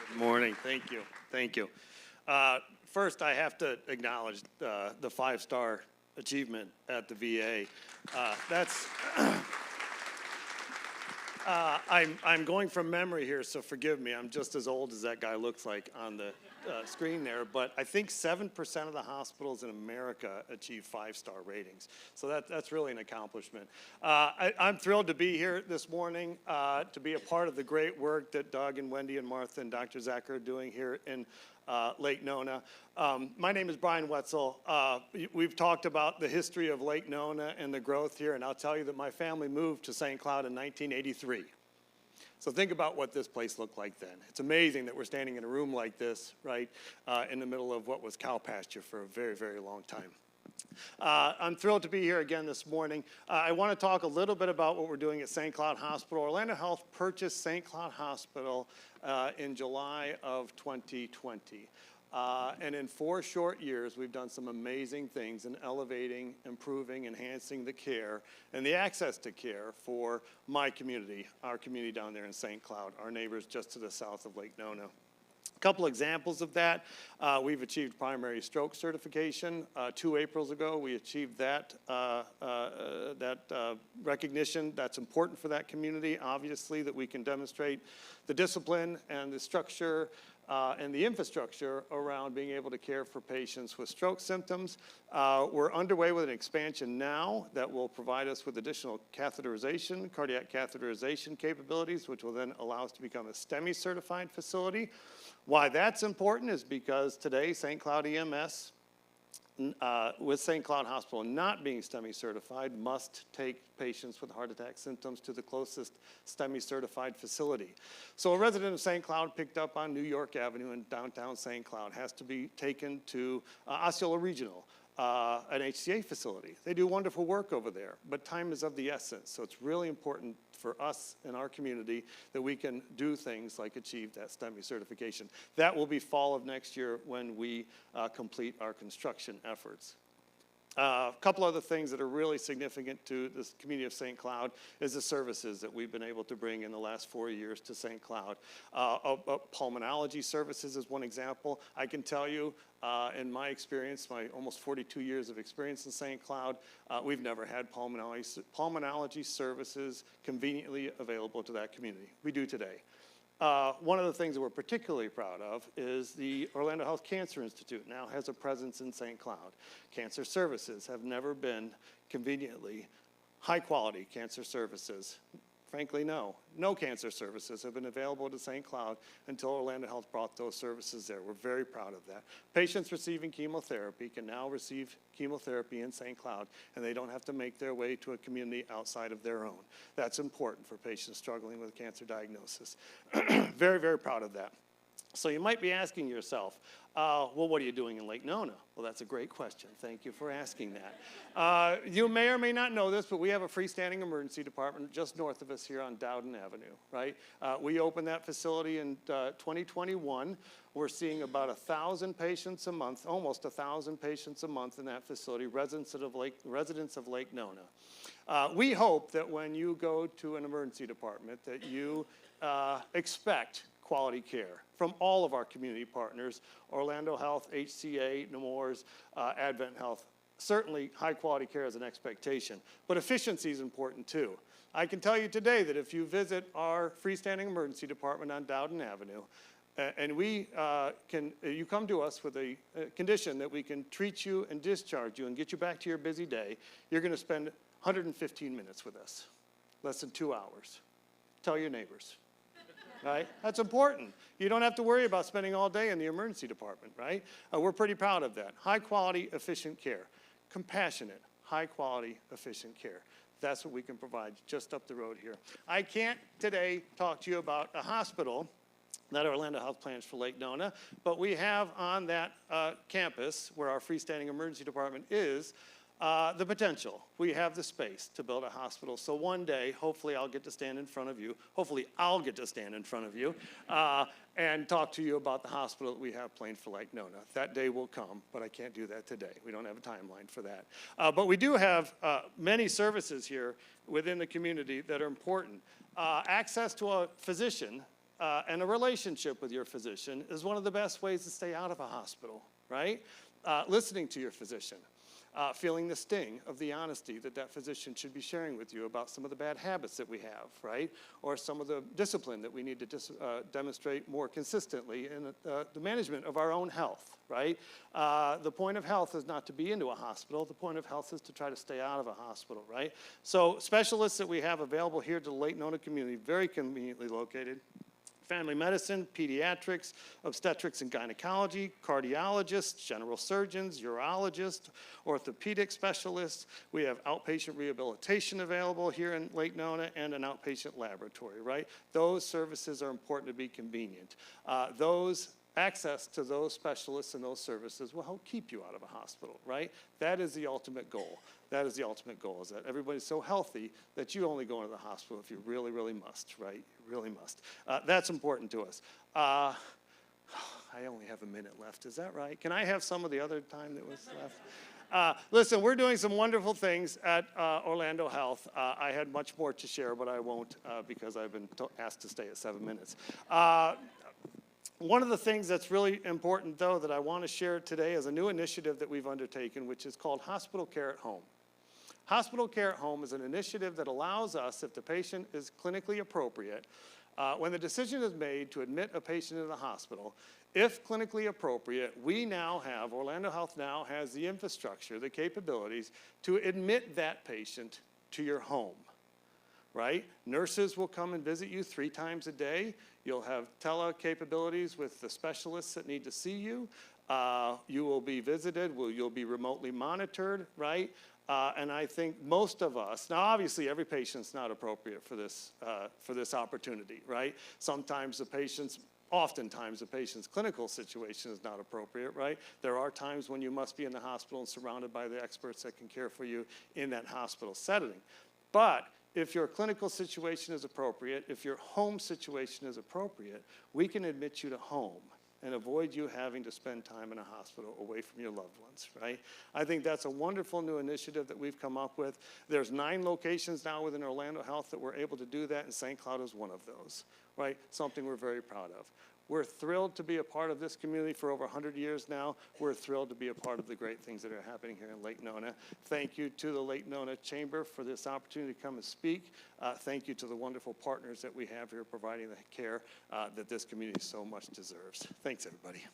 Good morning. Thank you. Thank you. First, I have to acknowledge the 5-star achievement at the VA. That's I'm going from memory here, so forgive me. I'm just as old as that guy looks like on the screen there. But I think 7% of the hospitals in America achieve 5-star ratings. So that's really an accomplishment. I'm thrilled to be here this morning to be a part of the great work that Doug and Wendy and Martha and Dr. Zach are doing here in Lake Nona. My name is Brian Wetzel. We've talked about the history of Lake Nona and the growth here, and I'll tell you that my family moved to St. Cloud in 1983. So think about what this place looked like then. It's amazing that we're standing in a room like this, right, in the middle of what was cow pasture for a very, very long time. I'm thrilled to be here again this morning. I want to talk a little bit about what we're doing at St. Cloud Hospital. Orlando Health purchased St. Cloud Hospital in July of 2020. And in 4 short years, we've done some amazing things in elevating, improving, enhancing the care and the access to care for my community, our community down there in St. Cloud, our neighbors just to the south of Lake Nona. A couple examples of that. We've achieved primary stroke certification. 2 Aprils ago, we achieved that recognition. That's important for that community, obviously, that we can demonstrate the discipline and the structure and the infrastructure around being able to care for patients with stroke symptoms. We're underway with an expansion now that will provide us with additional catheterization, cardiac catheterization capabilities, which will then allow us to become a STEMI certified facility. Why that's important is because today St. Cloud EMS with St. Cloud Hospital not being STEMI certified must take patients with heart attack symptoms to the closest STEMI certified facility. So a resident of St. Cloud picked up on New York Avenue in downtown St. Cloud has to be taken to Osceola Regional, an HCA facility. They do wonderful work over there, but time is of the essence. So it's really important for us in our community that we can do things like achieve that STEMI certification. That will be fall of next year when we complete our construction efforts. A couple other things that are really significant to this community of St. Cloud is the services that we've been able to bring in the last 4 years to St. Cloud. Pulmonology services is one example. I can tell you in my experience, my almost 42 years of experience in St. Cloud, we've never had pulmonology services conveniently available to that community. We do today. One of the things that we're particularly proud of is the Orlando Health Cancer Institute now has a presence in St. Cloud. Cancer services have never been conveniently high-quality cancer services. Frankly, no cancer services have been available to St. Cloud until Orlando Health brought those services there. We're very proud of that. Patients receiving chemotherapy can now receive chemotherapy in St. Cloud, and they don't have to make their way to a community outside of their own. That's important for patients struggling with cancer diagnosis. Very, very proud of that. So you might be asking yourself, well, what are you doing in Lake Nona? Well, that's a great question. Thank you for asking that. You may or may not know this, but we have a freestanding emergency department just north of us here on Dowden Avenue, right? We opened that facility in 2021. We're seeing about 1,000 patients a month, almost 1,000 patients a month in that facility, residents of Lake Nona. We hope that when you go to an emergency department that you expect quality care from all of our community partners, Orlando Health, HCA, Nemours, Advent Health. Certainly high quality care is an expectation, but efficiency is important too. I can tell you today that if you visit our freestanding emergency department on Dowden Avenue, and you come to us with a condition that we can treat you and discharge you and get you back to your busy day, you're going to spend 115 minutes with us, less than 2 hours. Tell your neighbors. Right? That's important. You don't have to worry about spending all day in the emergency department, right? We're pretty proud of that. High quality, efficient care. Compassionate, high quality, efficient care. That's what we can provide just up the road here. I can't today talk to you about a hospital that Orlando Health plans for Lake Nona, but we have on that campus where our freestanding emergency department is, the potential. We have the space to build a hospital. So one day, hopefully I'll get to stand in front of you. Hopefully I'll get to stand in front of you and talk to you about the hospital that we have planned for Lake Nona. That day will come, but I can't do that today. We don't have a timeline for that. But we do have many services here within the community that are important. Access to a physician and a relationship with your physician is one of the best ways to stay out of a hospital, right? Listening to your physician. Feeling the sting of the honesty that that physician should be sharing with you about some of the bad habits that we have, right? Or some of the discipline that we need to demonstrate more consistently in the management of our own health, right? The point of health is not to be into a hospital. The point of health is to try to stay out of a hospital, right? So specialists that we have available here to the Lake Nona community, very conveniently located. Family medicine, pediatrics, obstetrics and gynecology, cardiologists, general surgeons, urologists, orthopedic specialists. We have outpatient rehabilitation available here in Lake Nona and an outpatient laboratory, right? Those services are important to be convenient. Access to those specialists and those services will help keep you out of a hospital, right? That is the ultimate goal. That is the ultimate goal, is that everybody's so healthy that you only go into the hospital if you really, really must, right? You really must. That's important to us. I only have a minute left. Is that right? Can I have some of the other time that was left? Listen, we're doing some wonderful things at Orlando Health. I had much more to share, but I won't because I've been asked to stay at 7 minutes. One of the things that's really important, though, that I want to share today is a new initiative that we've undertaken, which is called Hospital Care at Home. Hospital Care at Home is an initiative that allows us, if the patient is clinically appropriate, when the decision is made to admit a patient in the hospital, if clinically appropriate, Orlando Health now has the infrastructure, the capabilities to admit that patient to your home. Right? Nurses will come and visit you 3 times a day. You'll have tele capabilities with the specialists that need to see you. You will be visited. You'll be remotely monitored, right? And I think most of us, now obviously every patient's not appropriate for this opportunity, right? Oftentimes the patient's clinical situation is not appropriate, right? There are times when you must be in the hospital and surrounded by the experts that can care for you in that hospital setting. But if your clinical situation is appropriate, if your home situation is appropriate, we can admit you to home and avoid you having to spend time in a hospital away from your loved ones, right? I think that's a wonderful new initiative that we've come up with. There's 9 locations now within Orlando Health that we're able to do that, and St. Cloud is one of those, right? Something we're very proud of. We're thrilled to be a part of this community for over 100 years now. We're thrilled to be a part of the great things that are happening here in Lake Nona. Thank you to the Lake Nona Chamber for this opportunity to come and speak. Thank you to the wonderful partners that we have here providing the care that this community so much deserves. Thanks, everybody.